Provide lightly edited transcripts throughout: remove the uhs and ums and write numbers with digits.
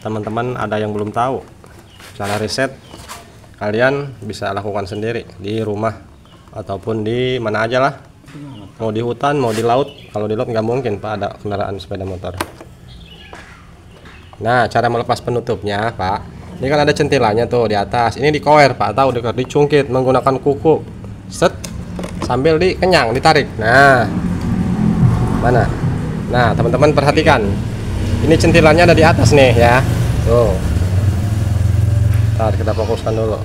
teman-teman ada yang belum tahu cara reset, kalian bisa lakukan sendiri di rumah ataupun di mana aja lah, mau di hutan mau di laut. Kalau di laut nggak mungkin Pak ada kendaraan sepeda motor. Nah, cara melepas penutupnya Pak, ini kan ada centilannya tuh di atas, ini di kower Pak, tahu dicungkit menggunakan kuku, set sambil dikenyang, ditarik. Nah, mana? Nah, teman-teman perhatikan, ini centilannya ada di atas nih ya, tuh. Ntar kita fokuskan dulu.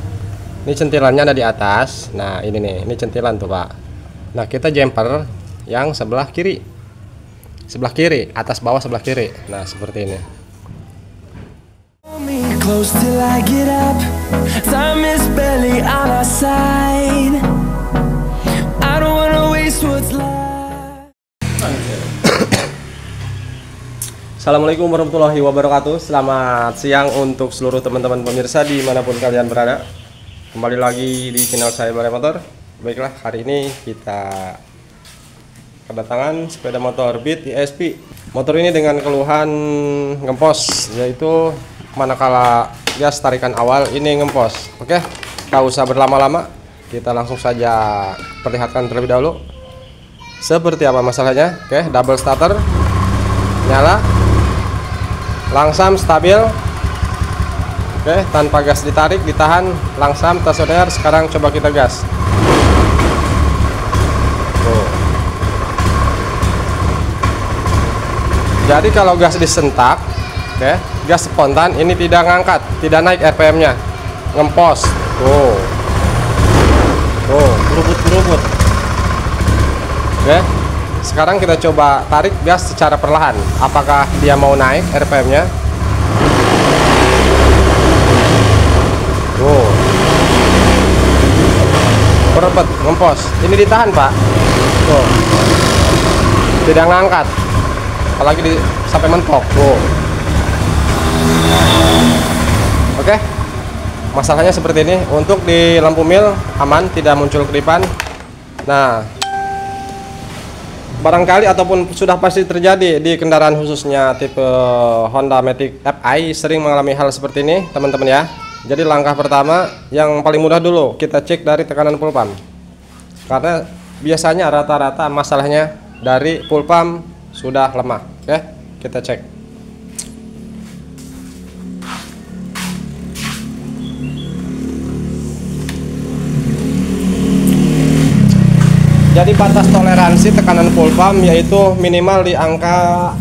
Ini centilannya ada di atas. Nah, ini nih, ini centilan tuh Pak. Nah, kita jumper yang sebelah kiri, atas bawah sebelah kiri. Nah, seperti ini. Close till I get up. Time is barely on our side. I don't wanna waste what's left. Assalamualaikum warahmatullahi wabarakatuh. Selamat siang untuk seluruh teman-teman pemirsa dimanapun kalian berada. Kembali lagi di channel saya Balai Motor. Baiklah, hari ini kita kedatangan sepeda motor Beat ESP. Motor ini dengan keluhan ngempos, yaitu manakala gas tarikan awal ini ngempos. Oke, tak usah berlama-lama, kita langsung saja perlihatkan terlebih dahulu seperti apa masalahnya. Oke, double starter nyala, langsam stabil. Oke, tanpa gas ditarik, ditahan, langsam stasioner. Sekarang coba kita gas. Tuh. Jadi kalau gas disentak, oke, gas spontan ini tidak ngangkat, tidak naik RPM-nya, ngempos. Tuh, berubut. Oke, sekarang kita coba tarik gas secara perlahan. Apakah dia mau naik RPM-nya? Tuh, berebet, ngempos. Ini ditahan Pak. Tuh, tidak ngangkat, apalagi sampai mentok. Tuh. Oke, masalahnya seperti ini. Untuk di lampu mil aman, tidak muncul kedipan. Nah, barangkali ataupun sudah pasti terjadi di kendaraan khususnya tipe Honda Matic Fi sering mengalami hal seperti ini teman-teman ya. Jadi langkah pertama yang paling mudah dulu, kita cek dari tekanan full pump, karena biasanya rata-rata masalahnya dari full pump sudah lemah. Oke, kita cek. Jadi batas toleransi tekanan full pump yaitu minimal di angka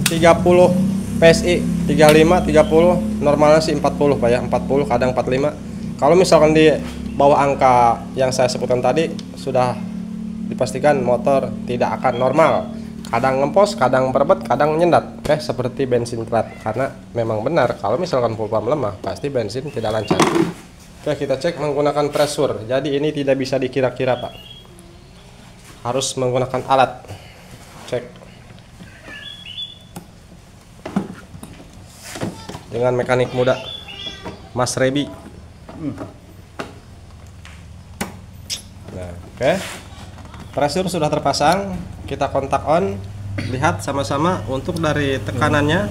30 PSI, 35, 30, normalnya sih 40 Pak ya, 40 kadang 45. Kalau misalkan di bawah angka yang saya sebutkan tadi, sudah dipastikan motor tidak akan normal. Kadang ngempos, kadang berebet, kadang nyendat. Oke, seperti bensin plat. Karena memang benar kalau misalkan full pump lemah, pasti bensin tidak lancar. Oke, kita cek menggunakan pressure. Jadi ini tidak bisa dikira-kira Pak, harus menggunakan alat. Cek dengan mekanik muda Mas Rebi. Nah, oke, pressure sudah terpasang. Kita kontak on, lihat sama-sama untuk dari tekanannya.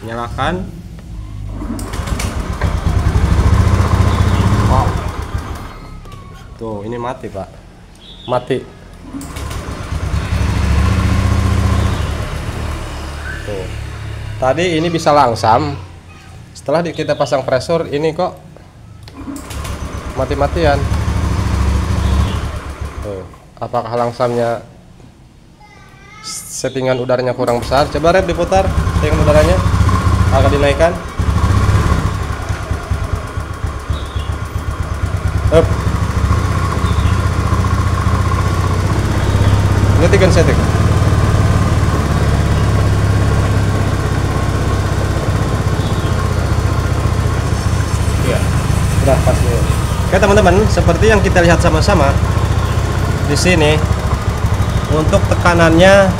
Nyalakan. Oh, tuh ini mati Pak, mati. Tuh. Tadi ini bisa langsam, setelah kita pasang pressure ini kok mati-matian. Tuh. Apakah langsamnya settingan udaranya kurang besar? Coba Rep diputar settingan udaranya, agak dinaikkan. Up. Ini tiga setting. Udah pas nih. Oke teman-teman, seperti yang kita lihat sama-sama di sini, untuk tekanannya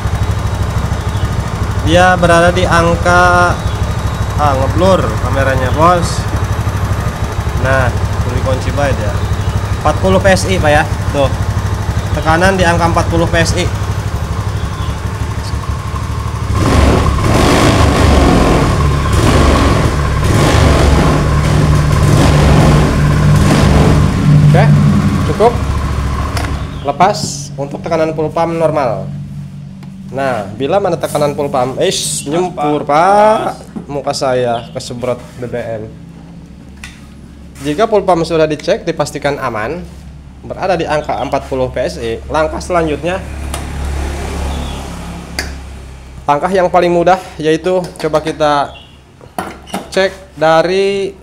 dia berada di angka ngeblur kameranya bos. Nah, kunci baik ya, 40 PSI Pak ya. Tuh, tekanan di angka 40 PSI. lepas untuk tekanan full pump normal. Nah, bila mana tekanan full pump, nyempur Pak, muka saya kesemprot BBM. Jika full pump sudah dicek, dipastikan aman, berada di angka 40 PSI, langkah selanjutnya, langkah yang paling mudah yaitu coba kita cek dari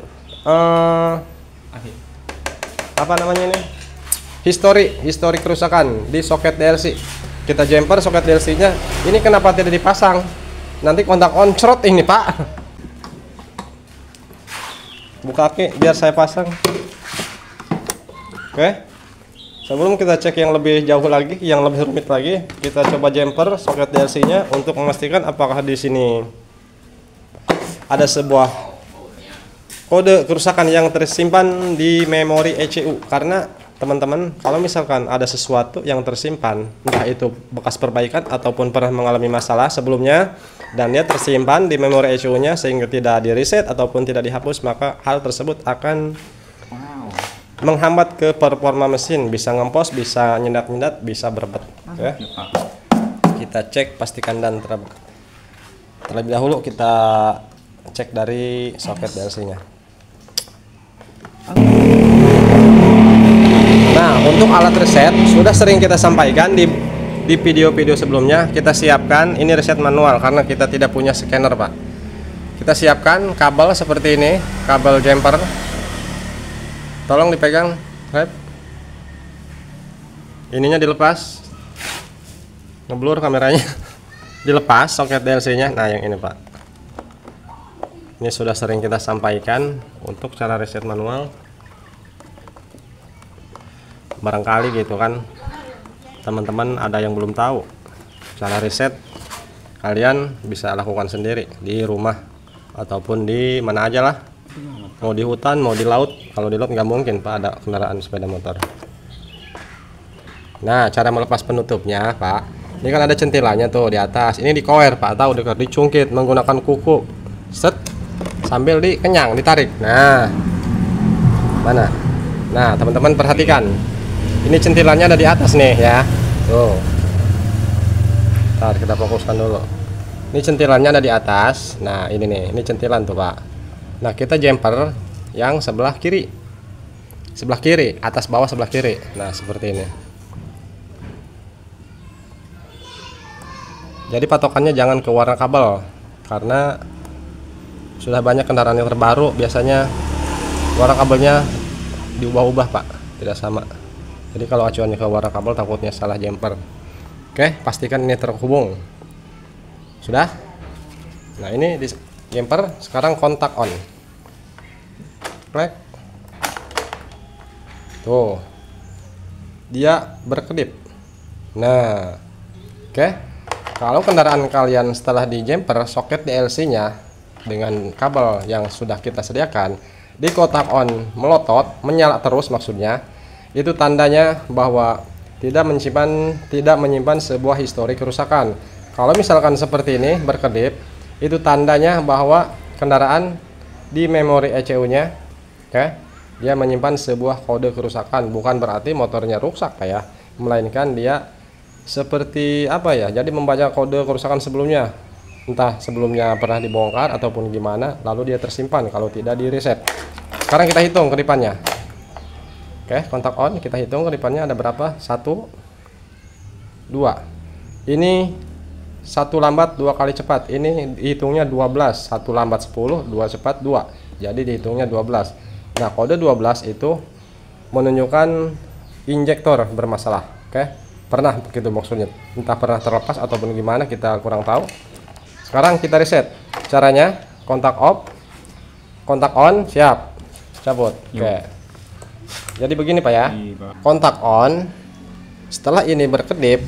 apa namanya ini, histori kerusakan di soket DLC. Kita jumper soket DLC nya ini kenapa tidak dipasang, nanti kontak on crot ini Pak. Buka aki biar saya pasang. Oke, sebelum kita cek yang lebih jauh lagi, yang lebih rumit lagi, kita coba jumper soket DLC nya untuk memastikan apakah di sini ada sebuah kode kerusakan yang tersimpan di memori ECU. Karena teman-teman, kalau misalkan ada sesuatu yang tersimpan, entah itu bekas perbaikan ataupun pernah mengalami masalah sebelumnya, dan dia tersimpan di memori ECU nya sehingga tidak di reset ataupun tidak dihapus, maka hal tersebut akan menghambat ke performa mesin, bisa ngempos, bisa nyendat-nyendat, bisa berebet. Ya. Kita cek, pastikan dan terlebih dahulu kita cek dari soket DLC nya. Nah, untuk alat reset sudah sering kita sampaikan di video-video sebelumnya. Kita siapkan ini reset manual karena kita tidak punya scanner Pak. Kita siapkan kabel seperti ini, kabel jumper. Tolong dipegang, Rep. Ininya dilepas, ngeblur kameranya. Dilepas soket DLC-nya. Nah, yang ini Pak. Ini sudah sering kita sampaikan untuk cara reset manual. Barangkali gitu kan, teman-teman ada yang belum tahu cara reset, kalian bisa lakukan sendiri di rumah ataupun di mana aja lah. Mau di hutan, mau di laut. Kalau di laut nggak mungkin Pak, ada kendaraan sepeda motor. Nah, cara melepas penutupnya Pak, ini kan ada centilannya tuh di atas. Ini dikoer Pak, tahu dicungkit menggunakan kuku, set, sambil dikenyang, ditarik. Nah, mana? Nah, teman-teman perhatikan. Ini centilannya ada di atas nih ya. Tuh. Ntar kita fokuskan dulu. Ini centilannya ada di atas. Nah, ini nih, ini centilan tuh Pak. Nah, kita jumper yang sebelah kiri. Sebelah kiri, atas bawah sebelah kiri. Nah, seperti ini. Jadi patokannya jangan ke warna kabel, karena sudah banyak kendaraan yang terbaru biasanya warna kabelnya diubah-ubah Pak, tidak sama. Jadi kalau acuannya ke warna kabel takutnya salah jumper. Oke, pastikan ini terhubung. Sudah? Nah, ini di jumper sekarang kontak on. Klik. Tuh. Dia berkedip. Nah, oke. Kalau kendaraan kalian setelah di jumper soket DLC-nya dengan kabel yang sudah kita sediakan di kotak on melotot, menyala terus maksudnya, itu tandanya bahwa tidak menyimpan sebuah histori kerusakan. Kalau misalkan seperti ini berkedip, itu tandanya bahwa kendaraan di memori ECU-nya, oke, dia menyimpan sebuah kode kerusakan. Bukan berarti motornya rusak Pak ya, melainkan dia seperti apa ya? Jadi membaca kode kerusakan sebelumnya, entah sebelumnya pernah dibongkar ataupun gimana, lalu dia tersimpan kalau tidak di reset. Sekarang kita hitung kedipannya. Oke, kontak on, kita hitung kedipannya ada berapa? 1, 2. Ini 1 lambat 2 kali cepat. Ini dihitungnya 12. 1 lambat 10, 2 cepat 2. Jadi dihitungnya 12. Nah, kode 12 itu menunjukkan injektor bermasalah. Oke, pernah begitu maksudnya. Entah pernah terlepas ataupun gimana, kita kurang tahu. Sekarang kita reset. Caranya kontak off, kontak on, siap. Cabut. Oke. Jadi begini Pak ya, kontak on, setelah ini berkedip,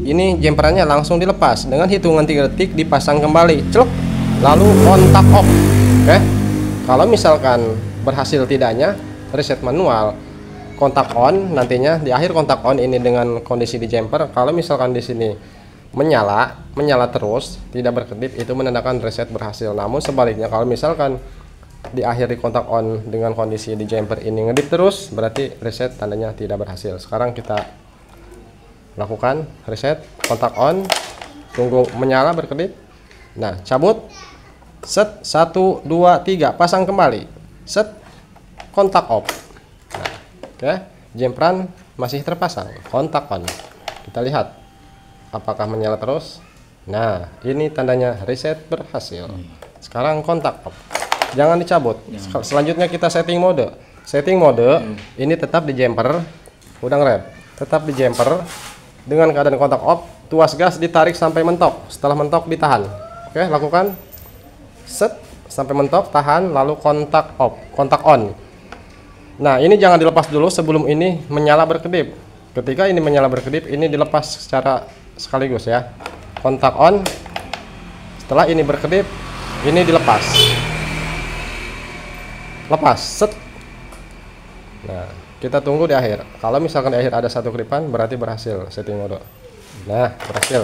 ini jumperannya langsung dilepas dengan hitungan 3 detik, dipasang kembali, celuk, lalu kontak off. Oke, kalau misalkan berhasil tidaknya reset manual, kontak on nantinya di akhir kontak on ini dengan kondisi di jumper, kalau misalkan di sini menyala terus, tidak berkedip, itu menandakan reset berhasil. Namun sebaliknya, kalau misalkan di akhir di kontak on dengan kondisi di jumper ini ngedip terus, berarti reset tandanya tidak berhasil. Sekarang kita lakukan reset, kontak on, tunggu menyala berkedip. Nah, cabut, set, 1 2 3, pasang kembali, set, kontak off. Nah, oke, jempran masih terpasang, kontak on. Kita lihat apakah menyala terus. Nah, ini tandanya reset berhasil. Sekarang kontak off, jangan dicabut. Selanjutnya kita setting mode. Setting mode ini tetap di jumper, udang rep, tetap di jumper dengan keadaan kontak off. Tuas gas ditarik sampai mentok. Setelah mentok ditahan. Oke, lakukan set sampai mentok, tahan, lalu kontak off, kontak on. Nah, ini jangan dilepas dulu sebelum ini menyala berkedip. Ketika ini menyala berkedip, ini dilepas secara sekaligus ya. Kontak on. Setelah ini berkedip, ini dilepas. Lepas, set. Nah, kita tunggu di akhir. Kalau misalkan di akhir ada satu kelipan, berarti berhasil setting mode. Nah, berhasil.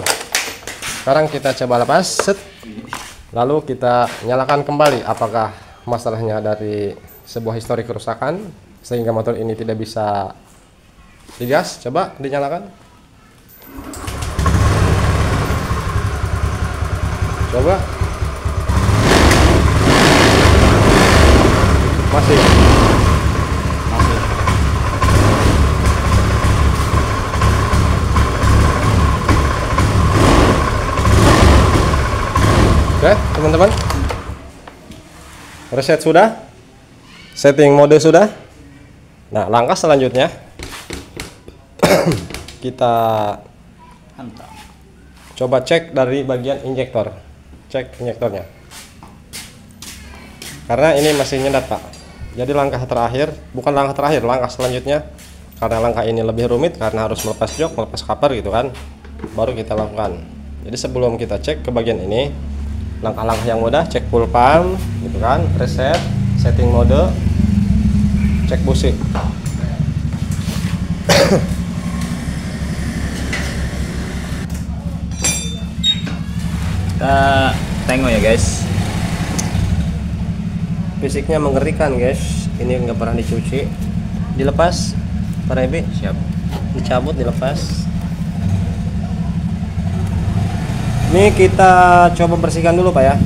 Sekarang kita coba lepas, set. Lalu kita nyalakan kembali. Apakah masalahnya dari sebuah histori kerusakan sehingga motor ini tidak bisa digas? Coba dinyalakan. Coba. Masih. Oke, teman-teman. Reset sudah. Setting mode sudah. Nah, langkah selanjutnya kita coba cek dari bagian injektor. Cek injektornya. Karena ini masih nyedat, Pak. Jadi langkah terakhir, bukan langkah terakhir, langkah selanjutnya. Karena langkah ini lebih rumit karena harus melepas jok, melepas cover gitu kan. Baru kita lakukan. Jadi sebelum kita cek ke bagian ini, langkah-langkah yang mudah, cek full pump gitu kan, reset, setting mode, cek busi. Kita tengok ya guys. Fisiknya mengerikan guys. Ini nggak pernah dicuci. Dilepas, Pak Rebi. Siap. Dicabut, dilepas. Ini kita coba bersihkan dulu Pak ya.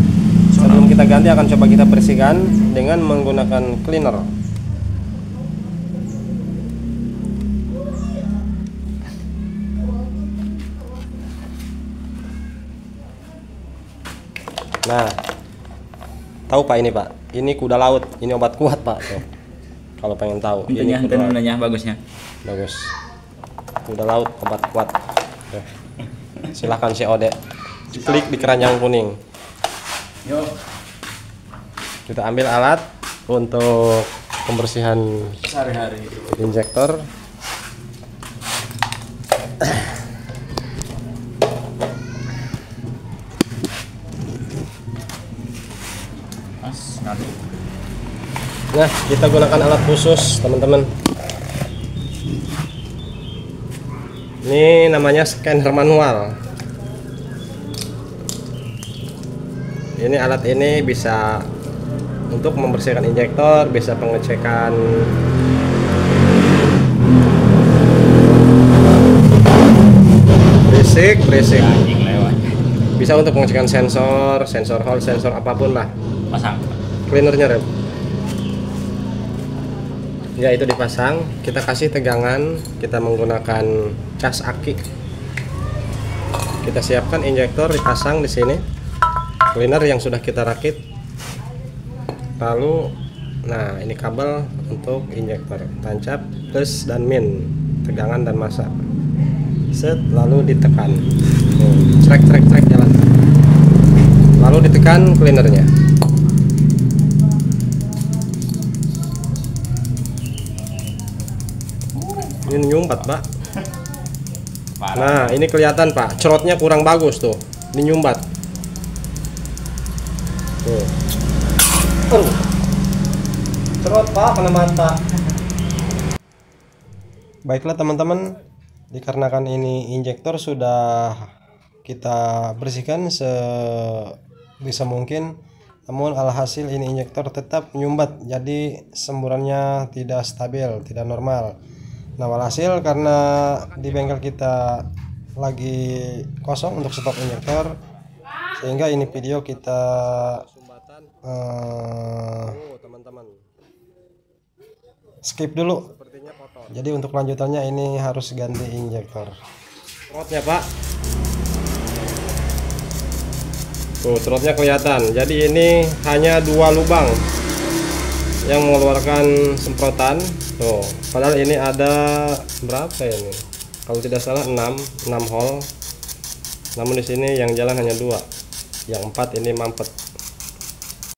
Sebelum kita ganti akan coba kita bersihkan dengan menggunakan cleaner. Nah, tahu Pak ini Pak, ini kuda laut, ini obat kuat Pak. Tuh. Kalau pengen tahu, ini kuda laut. Bagusnya. Bagus. Kuda laut obat kuat. Tuh. Silahkan COD. Klik di keranjang kuning. Yuk. Kita ambil alat untuk pembersihan Sehari-hari. injektor. Nah, kita gunakan alat khusus, teman-teman. Ini namanya scanner manual. Ini alat ini bisa untuk membersihkan injektor, bisa pengecekan berisik, bisa untuk pengecekan sensor hall, sensor apapun lah. Pasang. Cleanernya Rep. Ya, itu dipasang, kita kasih tegangan, kita menggunakan cas aki. Kita siapkan injektor dipasang di sini. Cleaner yang sudah kita rakit. Lalu nah, ini kabel untuk injektor, tancap plus dan min, tegangan dan massa. Set, lalu ditekan. Trek jalan. Lalu ditekan cleanernya. Ini nyumbat Pak. Nah, ini kelihatan Pak, cerotnya kurang bagus tuh. Ini nyumbat. Tuh. Cerot Pak, kena mata. Baiklah teman-teman, dikarenakan ini injektor sudah kita bersihkan sebisa mungkin, namun alhasil ini injektor tetap nyumbat, jadi semburannya tidak stabil, tidak normal. Nah, walhasil karena di bengkel kita lagi kosong untuk stok injektor, sehingga ini video kita skip dulu. Jadi untuk lanjutannya ini harus ganti injektor. Trotnya Pak, tuh trotnya kelihatan. Jadi ini hanya 2 lubang yang mengeluarkan semprotan. Tuh, padahal ini ada berapa ya ini? Kalau tidak salah 6 hole. Namun di sini yang jalan hanya 2. Yang 4 ini mampet.